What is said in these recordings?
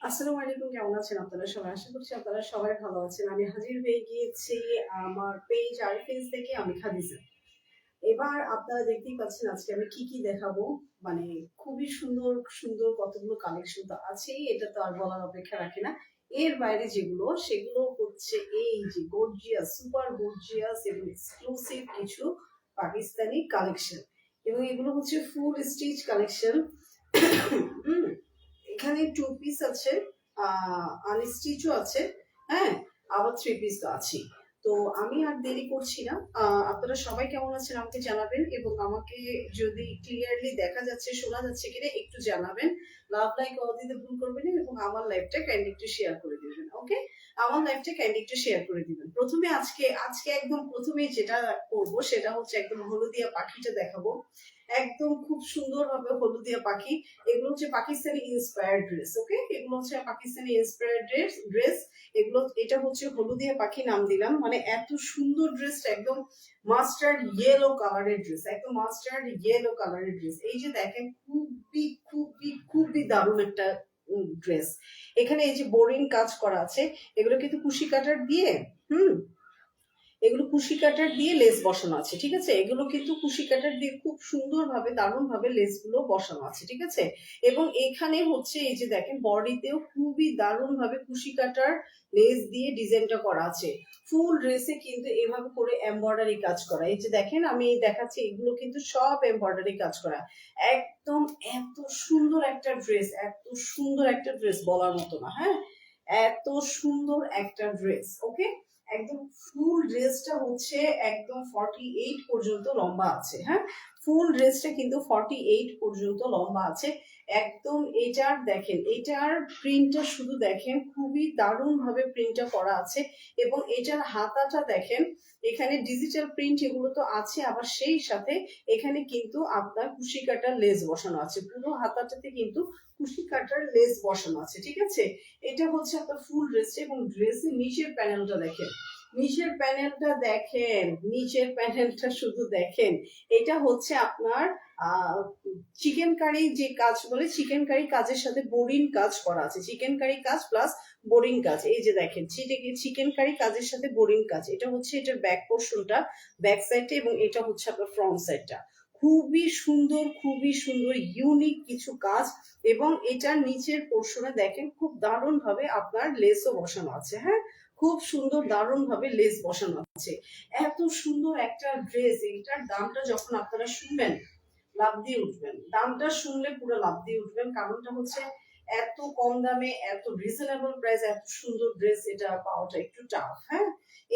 আসসালামু আলাইকুম, কেমন আছেন আপনারা সবাই? আশা করছি আপনারা সবাই ভালো আছেন। আমি হাজির হয়ে গিয়েছি আমার পেজ আর পেজ থেকে আমি খাদিজা। এবার আপনারা দেখতেই পাচ্ছেন আজকে আমি কি দেখাবো। মানে খুবই সুন্দর সুন্দর কতগুলো কালেকশন তো আছেই, এটা তো আর বলার অপেক্ষা রাখে না। এর বাইরে যেগুলো সেগুলো হচ্ছে এই যে গর্জিয়াস, সুপার গর্জিয়াস এবং এক্সক্লুসিভ কিছু পাকিস্তানি কালেকশন, এবং এগুলো হচ্ছে ফুল স্টিচ কালেকশন। এখানে টু পিস আছে, আনস্টিচও আছে, হ্যাঁ, আবার থ্রি পিস তো আছেই। তো আমি আর দেরি করছি না, আপনারা সবাই কেমন আছেন আমাকে জানাবেন, এবং আমাকে যদি ক্লিয়ারলি দেখা যাচ্ছে শোনা যাচ্ছে কিনা একটু জানাবেন। লাভ লাইক অল দিতে ভুল করবেন না, এবং আমার লাইভটা কাইন্ডলি একটু শেয়ার করে দিবেন। ওকে, আমার লাইভটা কাইন্ডলি একটু শেয়ার করে দিবেন। প্রথমে আজকে একদম প্রথমে যেটা করব সেটা হচ্ছে একদম হলুদিয়া পাখিটা দেখাবো। একদম খুব সুন্দর ভাবে হলুদিয়া পাখি। এগুলো হচ্ছে পাকিস্তানি ইন্সপায়ার্ড ড্রেস। ওকে, এগুলো হচ্ছে পাকিস্তানি ইন্সপায়ার্ড ড্রেস। এগুলো, এটা হচ্ছে হলুদিয়া পাখি নাম দিলাম, মানে এত সুন্দর ড্রেসটা, একদম মাস্টার্ড ইয়েলো কালারের ড্রেস, একদম মাস্টার্ড ইয়েলো কালারের ড্রেস। এই যে দেখেন, খুবই খুবই খুবই দারুণ একটা ড্রেস। এখানে এই যে বোরিং কাজ করা আছে, এগুলো কিন্তু কুশি কাটার দিয়ে, হুম, এগুলো কুশি কাটার দিয়ে লেস বসানো আছে, ঠিক আছে? এগুলো কিন্তু কুশি কাটার দিয়ে খুব সুন্দরভাবে দারুণভাবে লেসগুলো বসানো আছে, ঠিক আছে? এবং এখানে হচ্ছে এই যে দেখেন বডিতেও খুবই দারুণভাবে কুশি কাটার লেস দিয়ে ডিজাইনটা করা আছে। ফুল ড্রেসে কিন্তু এভাবে করে এমব্রয়ডারি কাজ করা। এই যে দেখেন আমি দেখাচ্ছি, এগুলো কিন্তু সব এমব্রয়ডারি কাজ করা। একদম এত সুন্দর একটা ড্রেস, এত সুন্দর একটা ড্রেস বলার মতো না, হ্যাঁ, এত সুন্দর একটা ড্রেস। ওকে, একদম ফুল ড্রেসটা হচ্ছে একদম 48 পর্যন্ত লম্বা আছে, হ্যাঁ, ফুল ড্রেসটা কিন্তু 48 পর্যন্ত লম্বা আছে। একদম এটার দেখেন, এটার প্রিন্টটা শুধু দেখেন, খুবই দারুণ ভাবে প্রিন্টটা করা আছে। এবং এটার হাতাটা দেখেন, এখানে ডিজিটাল প্রিন্ট এগুলো তো আছে, আবার সেই সাথে এখানে কিন্তু আপনার কুশি কাটার লেস বসানো আছে। পুরো হাতাটাতে কিন্তু কুশি কাটার লেস বসানো আছে, ঠিক আছে? এটা হচ্ছে আপনার ফুল ড্রেস। এবং ড্রেসের নিচের প্যানেলটা দেখেন, নিচের প্যানেলটা দেখেন, নিচের প্যানেলটা শুধু দেখেন। এটা হচ্ছে আপনার চিকেন কারি যে কাজ বলে, চিকেন কারি কাজের সাথে বোরিং কাজ করা আছে, চিকেন কারি কাজ প্লাস বোরিং কাজ। এই যে দেখেন, চিকেন কারি কাজের সাথে বোরিং কাজ। এটা হচ্ছে এটার ব্যাক পোর্শনটা, ব্যাক সাইডটা, এবং এটা হচ্ছে আপনার ফ্রন্ট সাইডটা। খুবই সুন্দর, খুবই সুন্দর ইউনিক কিছু কাজ। এবং এটার নিচের পোর্শনে দেখেন খুব দারুণ ভাবে আপনার লেসও বসানো আছে, হ্যাঁ, খুব সুন্দর দারুণ ভাবে লেস বসানো আছে। এত সুন্দর একটা ড্রেস, এটার দামটা যখন আপনারা শুনবেন লাভ দিয়ে উঠবেন, দামটা শুনলে পুরো লাভ দিয়ে উঠবেন। কারণটা হচ্ছে এত কম দামে, এত রিজনেবল প্রাইস, এত সুন্দর ড্রেস এটা পাওয়াটা একটু টাফ, হ্যাঁ।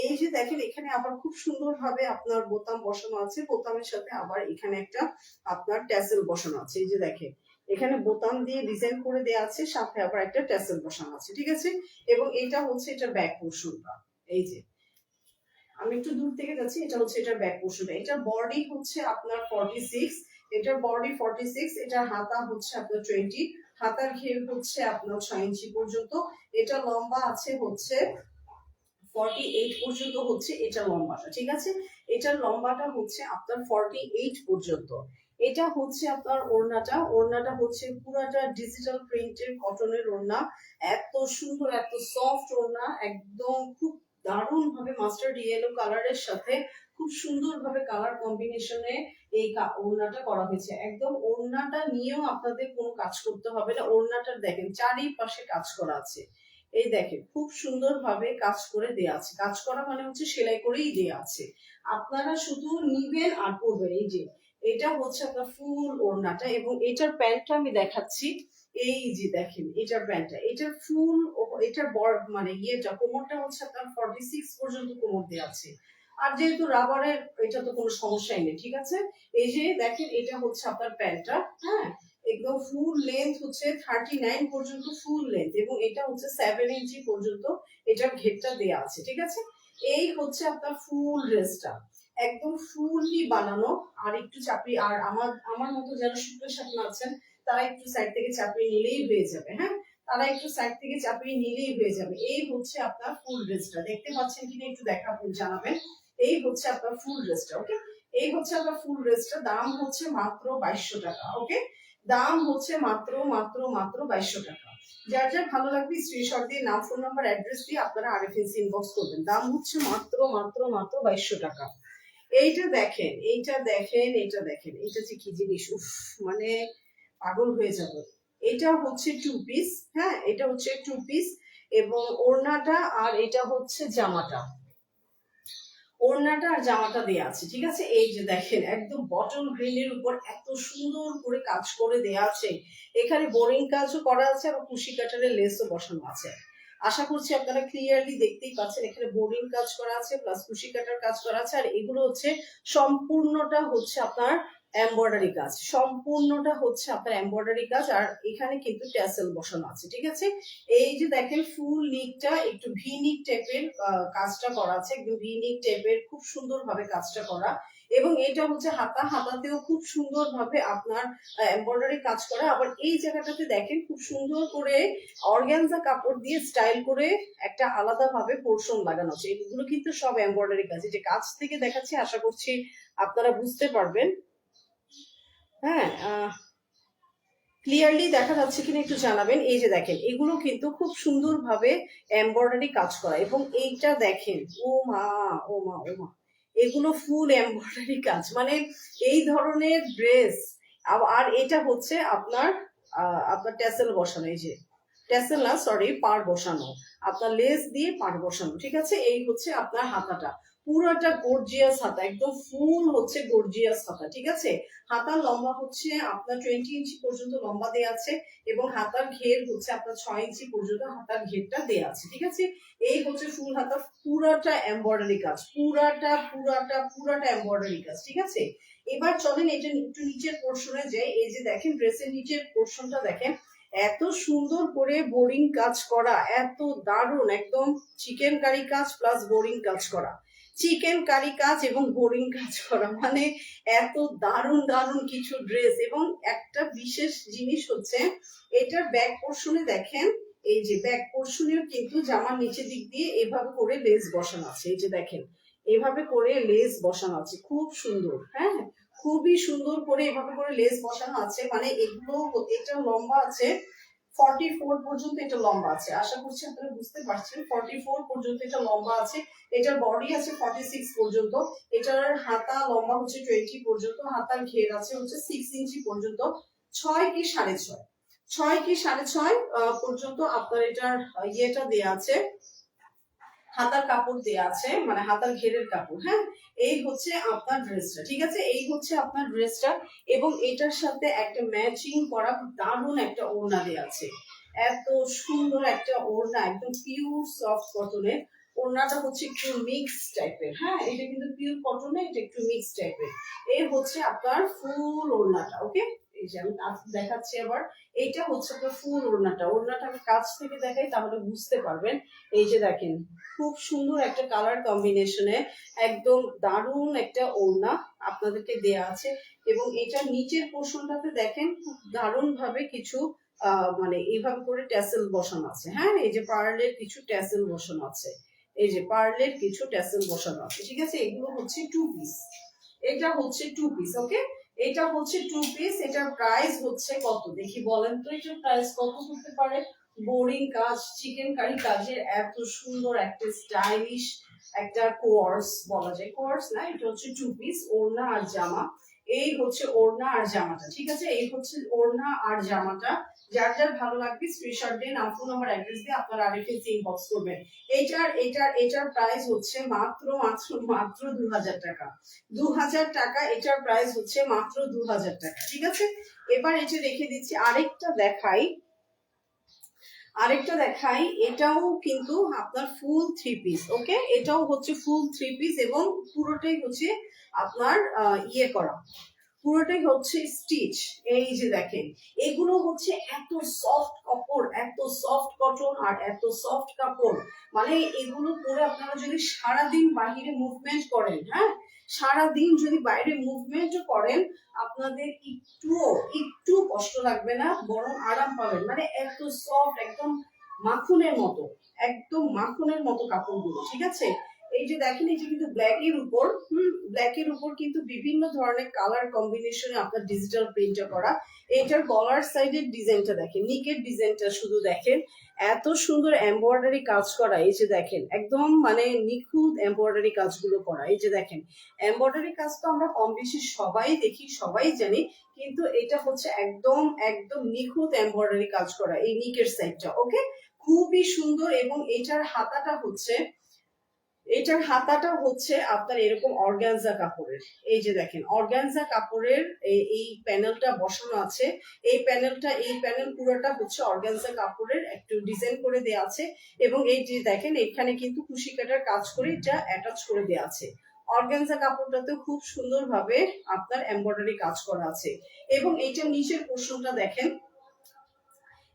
এই যে দেখেন, এখানে আবার খুব সুন্দর ভাবে আপনার বোতাম বসানো আছে, বোতামের সাথে আবার এখানে একটা আপনার ট্যাসেল বসানো আছে। এই যে দেখেন, এখানে বোতাম দিয়ে ডিজাইন করে দেওয়া আছে, সাথে আবার একটা ট্যাসেল বসানো আছে, ঠিক আছে? এবং এটা হচ্ছে এটার ব্যাক পোর্শনটা। এই যে আমি একটু দূর থেকে যাচ্ছি, এটা হচ্ছে এটার ব্যাক পোর্শনটা। এটার বডি হচ্ছে আপনার 46, এটার বডি 46, এটার হাতা হচ্ছে আপনার 20, হাতার ঘের হচ্ছে আপনার 6 ইঞ্চি পর্যন্ত। এটা লম্বা আছে হচ্ছে 48 পর্যন্ত হচ্ছে এটা লম্বাটা, ঠিক আছে? এটার লম্বাটা হচ্ছে আপনার 48 পর্যন্ত। এটা হচ্ছে আপনার ওড়নাটা, ওড়নাটা হচ্ছে পুরাটা ডিজিটাল প্রিন্টের কটনের ওড়না। এত সুন্দর, এত সফট ওড়না, একদম খুব দারুণ ভাবে মাস্টার্ড ইয়েলো কালারের সাথে খুব সুন্দর ভাবে কালার কম্বিনেশনে এই ওড়নাটা করা হয়েছে। একদম ওড়নাটা নিয়েও আপনাদের কোনো কাজ করতে হবে না। ওড়নাটার দেখেন চারিপাশে কাজ করা আছে, এই দেখেন খুব সুন্দর ভাবে কাজ করে দেয়া আছে। কাজ করা মানে হচ্ছে সেলাই করেই দেয়া আছে, আপনারা শুধু নিবেন আর পরবেন। এই যে এটা হচ্ছে আপনার ফুল ওড়নাটা, এবং এটার প্যান্টটা আমি দেখাচ্ছি। এই যে দেখেন এটার প্যান্টটা, এটার ফুল, এটার মানে ইয়েটা কোমরটা হচ্ছে আপনার 46 পর্যন্ত কোমর দেওয়া আছে। আর যেহেতু রাবারের, এটা তো কোনো সমস্যাই নেই, ঠিক আছে? এই যে দেখেন, এটা হচ্ছে আপনার প্যান্টটা, হ্যাঁ, একদম ফুল লেন্থ হচ্ছে 39 পর্যন্ত ফুল লেন্থ, এবং এটা হচ্ছে 7 ইঞ্চি পর্যন্ত এটার ঘেরটা দেয়া আছে, ঠিক আছে? এই হচ্ছে আপনার ফুল ড্রেসটা, একদম ফুললি বানানো। আর একটু চাপড়ি, আর আমার আমার মতো যারা শুক্র শাসন আছেন তারা একটু সাইড থেকে চাপিয়ে নিলেই হয়ে যাবে, হ্যাঁ, তারা একটু সাইড থেকে চাপিয়ে নিলেই হয়ে যাবে। এই হচ্ছে আপনার ফুল ড্রেসটা, দেখতে পাচ্ছেন কিনা একটু দেখাবেন, জানাবেন। এই হচ্ছে আপনার ফুল ড্রেসটা। ওকে, এই হচ্ছে আপনার ফুল ড্রেসটা, দাম হচ্ছে মাত্র 2200 টাকা। ওকে, দাম হচ্ছে মাত্র মাত্র মাত্র 2200 টাকা। যার যার ভালো লাগবে স্ক্রিনশট দিয়ে নাম, ফোন নাম্বার, অ্যাড্রেস দিয়ে আপনারা আরএফএসি ইনবক্স করবেন। দাম হচ্ছে মাত্র মাত্র মাত্র 2200 টাকা। এইটা দেখেন, এইটা দেখেন, এটা দেখেন, এটা যে কি জিনিস, উফ, মানে পাগল হয়ে যাবে। এটা হচ্ছে টু পিস, হ্যাঁ, এটা হচ্ছে টু পিস এবং ওড়নাটা আর এটা হচ্ছে জামাটা, ওড়নাটা আর জামাটা দেয়া আছে, ঠিক আছে। এই যে দেখেন একদম বটল গ্রিনের উপর এত সুন্দর করে কাজ করে দেয়া আছে, এখানে বোরিং কাজও করা আছে আর কুশি কাটারের লেসও বসানো আছে। আশা করছি আপনারা ক্লিয়ারলি দেখতেই পাচ্ছেন, এখানে বোরিং কাজ করা আছে প্লাস কুশি কাটার কাজ করা আছে, আর এগুলো হচ্ছে সম্পূর্ণটা হচ্ছে আপনার এমব্রয়ডারি কাজ, সম্পূর্ণটা হচ্ছে আপনার এমব্রয়ডারি কাজ, আর এখানে কিন্তু ট্যাসেল বসানো আছে, ঠিক আছে। এই যে দেখেন ফুল নিকটা একটু ভি নিক টাইপের কাজটা করা আছে, একদম ভি নিক টাইপের খুব সুন্দর ভাবে কাজটা করা, এবং এটা হচ্ছে হাতা, হাতাতেও খুব সুন্দর ভাবে আপনার এমব্রয়ডারি কাজ করা। আবার এই জায়গাটাতে দেখেন খুব সুন্দর করে অর্গানজা কাপড় দিয়ে স্টাইল করে একটা আলাদা ভাবে পোর্শন লাগানো আছে। এগুলো কিন্তু সব এমব্রয়ডারি কাজ, যে কাজ থেকে দেখাচ্ছি, আশা করছি আপনারা বুঝতে পারবেন। হ্যাঁ, ক্লিয়ারলি দেখা যাচ্ছে কিনা একটু জানাবেন। এই যে দেখেন এগুলো কিন্তু খুব সুন্দর ভাবে এমব্রয়ডারি কাজ করা, এবং এইটা দেখেন, ও মা, ও মা, ও মা, এগুলো ফুল এমব্রয়ডারি কাজ, মানে এই ধরনের ড্রেস। আর এটা হচ্ছে আপনার আপনার ট্যাসেল বসানো, এই যে ট্যাসেল না, সরি, পাড় বসানো, আপনার লেস দিয়ে পাড় বসানো, ঠিক আছে। এই হচ্ছে আপনার হাতাটা, পুরোটা গর্জিয়াস হাতা, একদম ফুল হচ্ছে গর্জিয়াস হাতা, ঠিক আছে। হাতার লম্বা হচ্ছে আপনার 20 ইঞ্চি পর্যন্ত লম্বা দেয়া আছে, এবং হাতার ঘের হচ্ছে আপনার 6 ইঞ্চি পর্যন্ত হাতার ঘেরটা দেয়া আছে, ঠিক আছে। এই হচ্ছে ফুল হাতা, পুরাটা এমব্রয়ডারি কাজ, পুরাটা পুরাটা পুরাটা এমব্রয়ডারি কাজ, ঠিক আছে। এবার চলেন এটা একটু নিচের পোর্শনে যাই। এই যে দেখেন ড্রেসের নিচের পোর্শনটা দেখেন, এত সুন্দর করে বোরিং কাজ করা, এত দারুণ, একদম চিকেন কারি কাজ প্লাস বোরিং কাজ করা, চিকেন কারি কাজ এবং বোরিং কাজ করা, মানে এত দারুণ দারুণ কিছু ড্রেস। এবং একটা বিশেষ জিনিস হচ্ছে এটার ব্যাক পোর্শনে দেখেন, এই যে ব্যাক পোর্শনেও কিন্তু জামার নিচের দিক দিয়ে এভাবে করে লেস বসানো আছে, এই যে দেখেন এভাবে করে লেস বসানো আছে, খুব সুন্দর, হ্যাঁ, খুবই সুন্দর করে এভাবে করে লেস বসানো আছে। মানে এগুলো, এটা লম্বা আছে 44 পর্যন্ত, এটা লম্বা আছে, আশা করছি আপনারা বুঝতে পারছেন, 44 পর্যন্ত এটা লম্বা আছে। এটার বডি আছে 46 পর্যন্ত, এটার হাতা লম্বা হচ্ছে 20 পর্যন্ত, হাতার ঘের আছে হচ্ছে 6 ইঞ্চি পর্যন্ত, 6 কি 6.5, 6 কি 6.5 পর্যন্ত আপনার এটার ইয়েটা দেয়া আছে, হাতার কাপড় দেয়া আছে, মানে হাতার ঘেরের কাপড়, হ্যাঁ। এই হচ্ছে আপনার ড্রেসটা, ঠিক আছে, এই হচ্ছে আপনার ড্রেসটা। এবং এটার সাথে একটা ম্যাচিং করা দারুণ একটা ওড়না দেয়া আছে, এত সুন্দর একটা ওড়না, একদম পিওর সফট কটনের। ওড়নাটা হচ্ছে একটু মিক্স টাইপের, হ্যাঁ, এটা কিন্তু পিওর কটনে, এটা একটু মিক্স টাইপের। এই হচ্ছে আপনার ফুল ওড়নাটা, ওকে। এই যে আমি দেখাচ্ছি আবার, এইটা হচ্ছে আপনার ফুল ওড়নাটা, ওড়নাটা আমি কাছ থেকে দেখাই তাহলে বুঝতে পারবেন। এই যে দেখেন খুব সুন্দর একটা কালার কম্বিনেশনে একদম দারুণ একটা ওড়না আপনাদেরকে দেয়া আছে, এবং এটা নিচের পোর্শনটাতে দেখেন খুব দারুণ ভাবে কিছু মানে এইভাবে করে ট্যাসেল বসানো আছে, হ্যাঁ, এই যে পার্লের কিছু ট্যাসেল বসানো আছে, এই যে পার্লের কিছু ট্যাসেল বসানো আছে, ঠিক আছে। এগুলো হচ্ছে টু পিস, এটা হচ্ছে টু পিস, ওকে। এটা হচ্ছে টু পিস, এটার প্রাইস হচ্ছে কত দেখি বলেন তো, এটার প্রাইস কত হতে পারে। বোরিং কাজ, চিকেন কারি কাজের এত সুন্দর একটা স্টাইলিশ একটা কোয়ার্স বলা যায়, কোয়ার্স না, এটা হচ্ছে টু পিস, ওড়না আর জামা। এই হচ্ছে ওড়না আর জামাটা, ঠিক আছে, এই হচ্ছে ওড়না আর জামাটা। যার যার ভালো লাগবে স্ক্রিনশট দিয়ে নাম, ফোন নাম্বার, অ্যাড্রেস দিয়ে আপনারা আরএফএসি ইনবক্স করবেন। এটার প্রাইস হচ্ছে মাত্র মাত্র মাত্র 2000 টাকা, 2000 টাকা, এটার প্রাইস হচ্ছে মাত্র 2000 টাকা, ঠিক আছে। এবার এটা রেখে দিচ্ছি, আরেকটা দেখাই, এটাও কিন্তু আপনার ফুল থ্রি পিস, ওকে, এটাও হচ্ছে ফুল থ্রি পিস এবং পুরোটাই হচ্ছে আপনার ইয়ে করা, পুরোটাই হচ্ছে স্টিচ। এই যে দেখেন এগুলো হচ্ছে এত সফট কাপড়, এত সফট কটন আর এত সফট কাপড়, মানে এগুলো পরে আপনারা যদি সারাদিন বাহিরে মুভমেন্ট করেন, হ্যাঁ, সারাদিন যদি বাইরে মুভমেন্ট করেন, আপনাদের একটু কষ্ট লাগবে না, বরং আরাম পাবেন, মানে এত সফট, একদম মাখনের মতো, একদম মাখনের মতো কাপড়গুলো, ঠিক আছে। এই যে দেখেন, এই যে কিন্তু ব্ল্যাকের উপর ব্ল্যাকের উপর কিন্তু বিভিন্ন ধরনের কালার কম্বিনেশনে আপনার ডিজিটাল প্রিন্টটা করা। এটার গলার সাইডের ডিজাইনটা দেখেন, নিকের ডিজাইনটা শুধু দেখেন, এত সুন্দর এমব্রয়ডারি কাজ করা। এই যে দেখেন, একদম মানে নিখুঁত এমব্রয়ডারি কাজগুলো করা। এই যে দেখেন, এমব্রয়ডারি কাজ তো আমরা কম বেশি সবাই দেখি, সবাই জানি, কিন্তু এটা হচ্ছে একদম একদম নিখুঁত এমব্রয়ডারি কাজ করা এই নিকের সাইডটা। ওকে, খুবই সুন্দর। এবং এটার হাতাটা হচ্ছে আপনার এরকম অর্গানজা কাপড়ের। এই যে দেখেন, অর্গানজা কাপড়ের এই প্যানেলটা বসানো আছে। এই প্যানেল পুরোটা হচ্ছে অর্গানজা কাপড়ের, একটু ডিজাইন করে দেওয়া আছে। এবং এই যে দেখেন, এখানে কিন্তু কুশি কাটার কাজ করে এটা অ্যাটাচ করে দেওয়া আছে। অর্গানজা কাপড়টাতেও খুব সুন্দরভাবে আপনার এমব্রয়ডারি কাজ করা আছে। এবং এইটার নিচের পোর্শনটা দেখেন,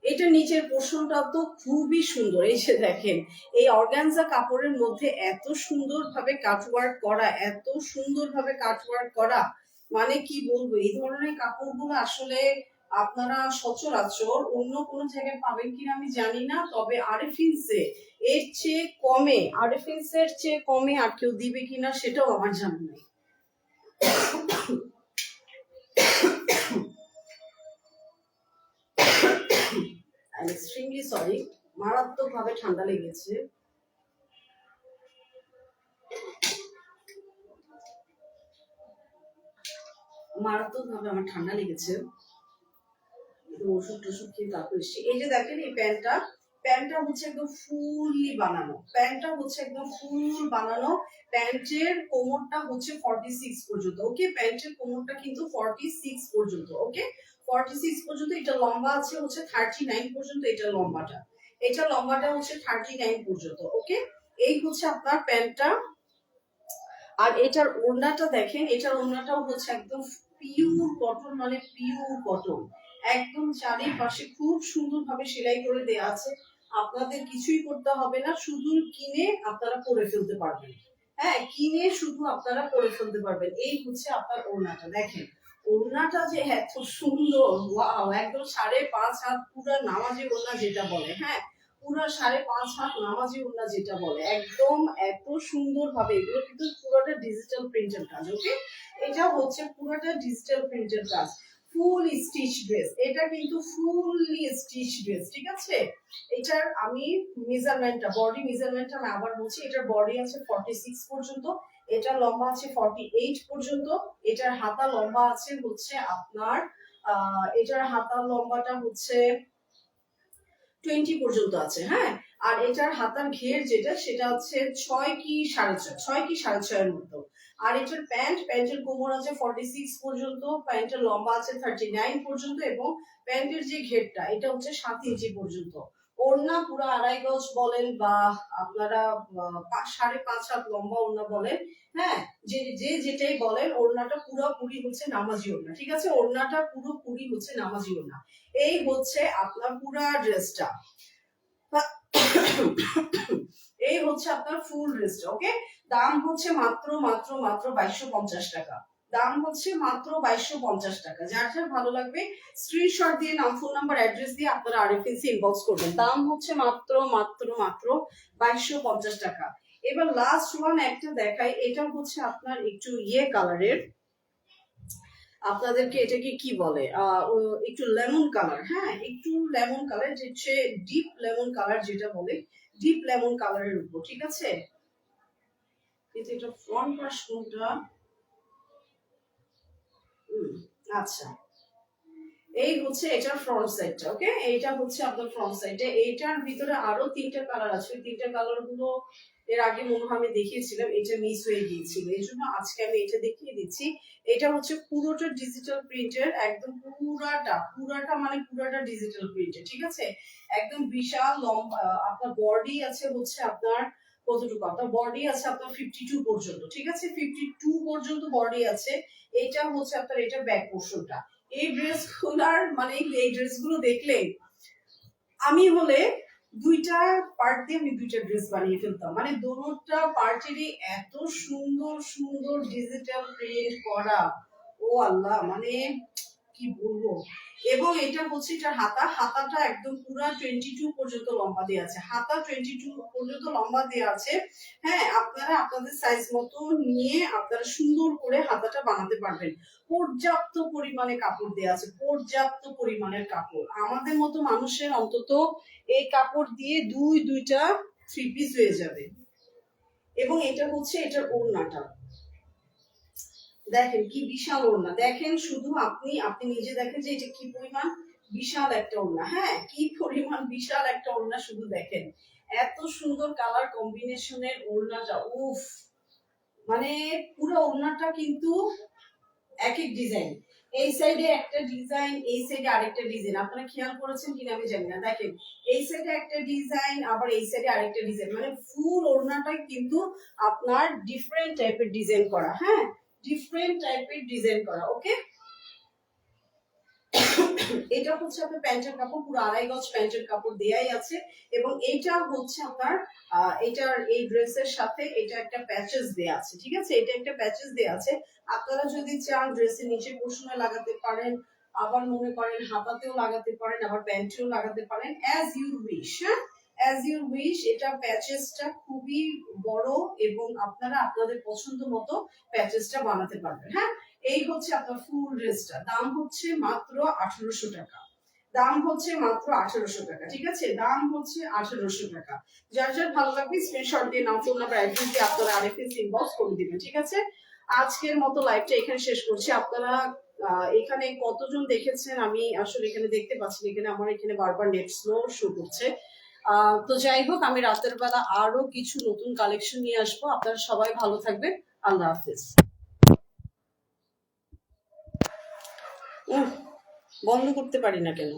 এটা নিচের পোর্শনটা তো খুবই সুন্দর। এই যে দেখেন, এই অর্গানজা কাপড়ের মধ্যে এত সুন্দরভাবে কাটওয়ার্ক করা, এত সুন্দরভাবে কাটওয়ার্ক করা, মানে কি বলবো, এই ধরনের কাপড়গুলো আসলে আপনারা সচরাচর অন্য কোনো জায়গায় পাবেন কিনা আমি জানি না, তবে আরএফিন্সে আরএফিন্সের চেয়ে কমে আর কেউ দিবে কিনা সেটাও আমার জানা নেই। এক্সট্রিমলি সরি, মারাত্মক ভাবে ঠান্ডা লেগেছে। আমার ঠান্ডা লেগেছে, ওষুধ টষুধ খেয়ে তারপর এসছি। এই যে দেখেন, এই প্যান্টটা হচ্ছে একদম ফুললি বানানো, প্যান্টের কোমরটা হচ্ছে 46 পর্যন্ত। ওকে, প্যান্টের কোমরটা কিন্তু 46 পর্যন্ত। ওকে, 46 পর্যন্ত। এটা লম্বা আছে হচ্ছে 39 পর্যন্ত। এটা লম্বাটা হচ্ছে 39 পর্যন্ত। ওকে, এই হচ্ছে আপনার প্যান্টটা। আর এটার ওড়নাটা দেখেন, এটার ওড়নাটাও হচ্ছে একদম পিওর কটন, মানে পিওর কটন, একদম চারিপাশে খুব সুন্দরভাবে সেলাই করে দেয়া আছে। আপনাদের কিছুই করতে হবে না, শুধু কিনে আপনারা করে ফেলতে পারবেন। হ্যাঁ, কিনে শুধু আপনারা করে ফেলতে পারবেন। এই হচ্ছে আপনার ওড়নাটা দেখেন, ওড়নাটা যে এত সুন্দর, ওয়াও, একদম 5.5 হাত পুরো নামাজি ওড়না যেটা বলে। হ্যাঁ, পুরো 5.5 হাত নামাজি ওড়না যেটা বলে, একদম এত সুন্দর ভাবে। এগুলো কিন্তু পুরোটা ডিজিটাল প্রিন্টের কাজ। ওকে, এটা হচ্ছে পুরোটা ডিজিটাল প্রিন্টের কাজ, ফুল স্টিচ ড্রেস। এটা কিন্তু ফুললি স্টিচ ড্রেস, ঠিক আছে। এটার আমি বডি মেজারমেন্টটা আমি আবার বলছি, এটার বডি আছে 46 পর্যন্ত, এটার লম্বা আছে 48 পর্যন্ত। এটার হাতা লম্বা আছে হচ্ছে আপনার এটার হাতার লম্বাটা হচ্ছে 20 পর্যন্ত আছে। হ্যাঁ, আর এটার হাতার ঘের যেটা, সেটা হচ্ছে 6 কি 6.5 এর মতো। আর এটার প্যান্টের কোমর আছে 46 পর্যন্ত, প্যান্টের লম্বা আছে 39 পর্যন্ত, এবং প্যান্টের যে ঘেরটা এটা হচ্ছে 7 ইঞ্চি পর্যন্ত। ওড়না পুরো 2.5 গজ বলেন, বা আপনারা 5.5 হাত লম্বা ওড়না বলেন। হ্যাঁ, যে যেটাই বলেন, ওড়নাটা পুরোপুরি হচ্ছে নামাজি ওড়না, ঠিক আছে। ওড়নাটা পুরোপুরি হচ্ছে নামাজি ওড়না। এই হচ্ছে আপনার পুরা ড্রেসটা, এই হচ্ছে আপনার ফুল ড্রেসটা। ওকে, দাম হচ্ছে মাত্র 2250 টাকা। দাম হচ্ছে মাত্র 2250 টাকা। যার যার ভালো লাগবে স্ক্রিনশট দিয়ে নাম, ফোন নাম্বার, অ্যাড্রেস দিয়ে আপনারা আরএফএসি ইনবক্স করবেন। দাম হচ্ছে মাত্র 2250 টাকা। এবার লাস্ট ওয়ান একটা দেখাই, এটা হচ্ছে আপনার একটু কালারের, আপনাদেরকে এটাকে কি বলে, একটু লেমন কালার। হ্যাঁ, একটু লেমন কালার, যে ডিপ লেমন কালার যেটা বলে, ডিপ লেমন কালারের উপর, ঠিক আছে। কিন্তু এটা ফ্রন্ট পাশ কোনটা, আচ্ছা, এই হচ্ছে এটার ফ্রন্ট সাইডটা। ওকে, এইটা হচ্ছে আপনার ফ্রন্ট সাইডে। এইটার ভিতরে আরো 3টা কালার আছে, 3টা কালার গুলো এর আগে মনে হয় আমি দেখিয়েছিলাম, এটা মিস হয়ে গিয়েছিল, এই জন্য আজকে আমি এটা দেখিয়ে দিচ্ছি। এটা হচ্ছে পুরোটা ডিজিটাল প্রিন্টের, একদম পুরাটা ডিজিটাল প্রিন্টের, ঠিক আছে। একদম বিশাল লম্বা। আপনার বডি আছে হচ্ছে আপনার কতটুকু, আপনার বডি আছে আপনার 52 পর্যন্ত, ঠিক আছে। 52 পর্যন্ত বডি আছে। এটা হচ্ছে আপনার, এটা ব্যাক পোর্শনটা। এই ড্রেসগুলার মানে এই ড্রেসগুলো দেখলে আমি হলে 2টা পার্ট দিয়ে আমি 2টা ড্রেস বানিয়ে ফেলতাম। মানে দুটোটা পার্টেরই এত সুন্দর সুন্দর ডিজিটাল প্রিন্ট করা, ও আল্লাহ, মানে কি বলবো, এবং এটা হচ্ছে এটা হাতাটা একদম পুরো 22 পর্যন্ত লম্বা দেওয়া আছে, হাতা 22 পর্যন্ত লম্বা দেওয়া আছে। হ্যাঁ, আপনারা আপনাদের সাইজ মতো নিয়ে আপনারা সুন্দর করে হাতাটা বানাতে পারবেন। পর্যাপ্ত পরিমাণে কাপড় দেওয়া আছে, পর্যাপ্ত পরিমাণের কাপড়। আমাদের মতো মানুষের অন্তত এই কাপড় দিয়ে দুইটা 3 পিস হয়ে যাবে। এবং এটা হচ্ছে এটার ওড়নাটা, দেখেন কি বিশাল ওড়না, দেখেন শুধু আপনি আপনি নিজে দেখেন যে এটা কি পরিমাণ বিশাল একটা ওড়না। হ্যাঁ, কি পরিমাণ বিশাল একটা ওড়না, শুধু দেখেন এত সুন্দর কালার কম্বিনেশনের ওড়নাটা, উফ, মানে পুরো ওড়নাটা কিন্তু এক এক ডিজাইন, এই সাইডে একটা ডিজাইন, এই সাইডে আরেকটা ডিজাইন। আপনারা খেয়াল করেছেন কিনা আমি জানি না, দেখেন এই সাইডে একটা ডিজাইন, আবার এই সাইডে আরেকটা ডিজাইন, মানে ফুল ওড়নাটাই কিন্তু আপনার ডিফারেন্ট টাইপের ডিজাইন করা। হ্যাঁ, ডিফারেন্ট টাইপের ডিজাইন করা। ওকে, এটা হচ্ছে আপনার প্যান্টের কাপড়, পুরো 2.5 গজ প্যান্টের কাপড় দেয়াই আছে। এবং এইটা হচ্ছে আপনার এটার এই ড্রেসের সাথে এটা একটা প্যাচেস দেয়া আছে, ঠিক আছে, এটা একটা প্যাচেস দেয়া আছে। আপনারা যদি চান ড্রেসের নিচে পোর্শনে লাগাতে পারেন, আবার মনে করেন হাতাতেও লাগাতে পারেন, আবার প্যান্টেও লাগাতে পারেন, অ্যাজ ইউ উইশ। হ্যাঁ, অ্যাজ ইউ উইশ। এটা প্যাচেসটা খুবই বড় এবং আপনারা আপনাদের পছন্দ মতো প্যাচেসটা বানাতে পারবেন। হ্যাঁ, এই হচ্ছে আপনার ফুল ড্রেসটা, দাম হচ্ছে মাত্র 1800 টাকা, দাম হচ্ছে মাত্র 1800 টাকা, ঠিক আছে, দাম হচ্ছে 1800 টাকা। যার যার ভালো লাগবে স্ক্রিনশট দিয়ে নাম, ফোন নাম্বার, অ্যাড্রেস দিয়ে আপনারা আরএফএস ইনবক্স করে দিবেন, ঠিক আছে। আজকের মতো লাইভটা এখানে শেষ করছি। আপনারা এখানে কতজন দেখেছেন আমি আসলে এখানে দেখতে পাচ্ছি, এখানে আমার এখানে বারবার নেট স্লো শো করছে। তো যাই হোক, আমি রাতের বেলা আরো কিছু নতুন কালেকশন নিয়ে আসবো। আপনারা সবাই ভালো থাকবেন, আল্লাহ হাফেজ। বন্ধ করতে পারি না কেন?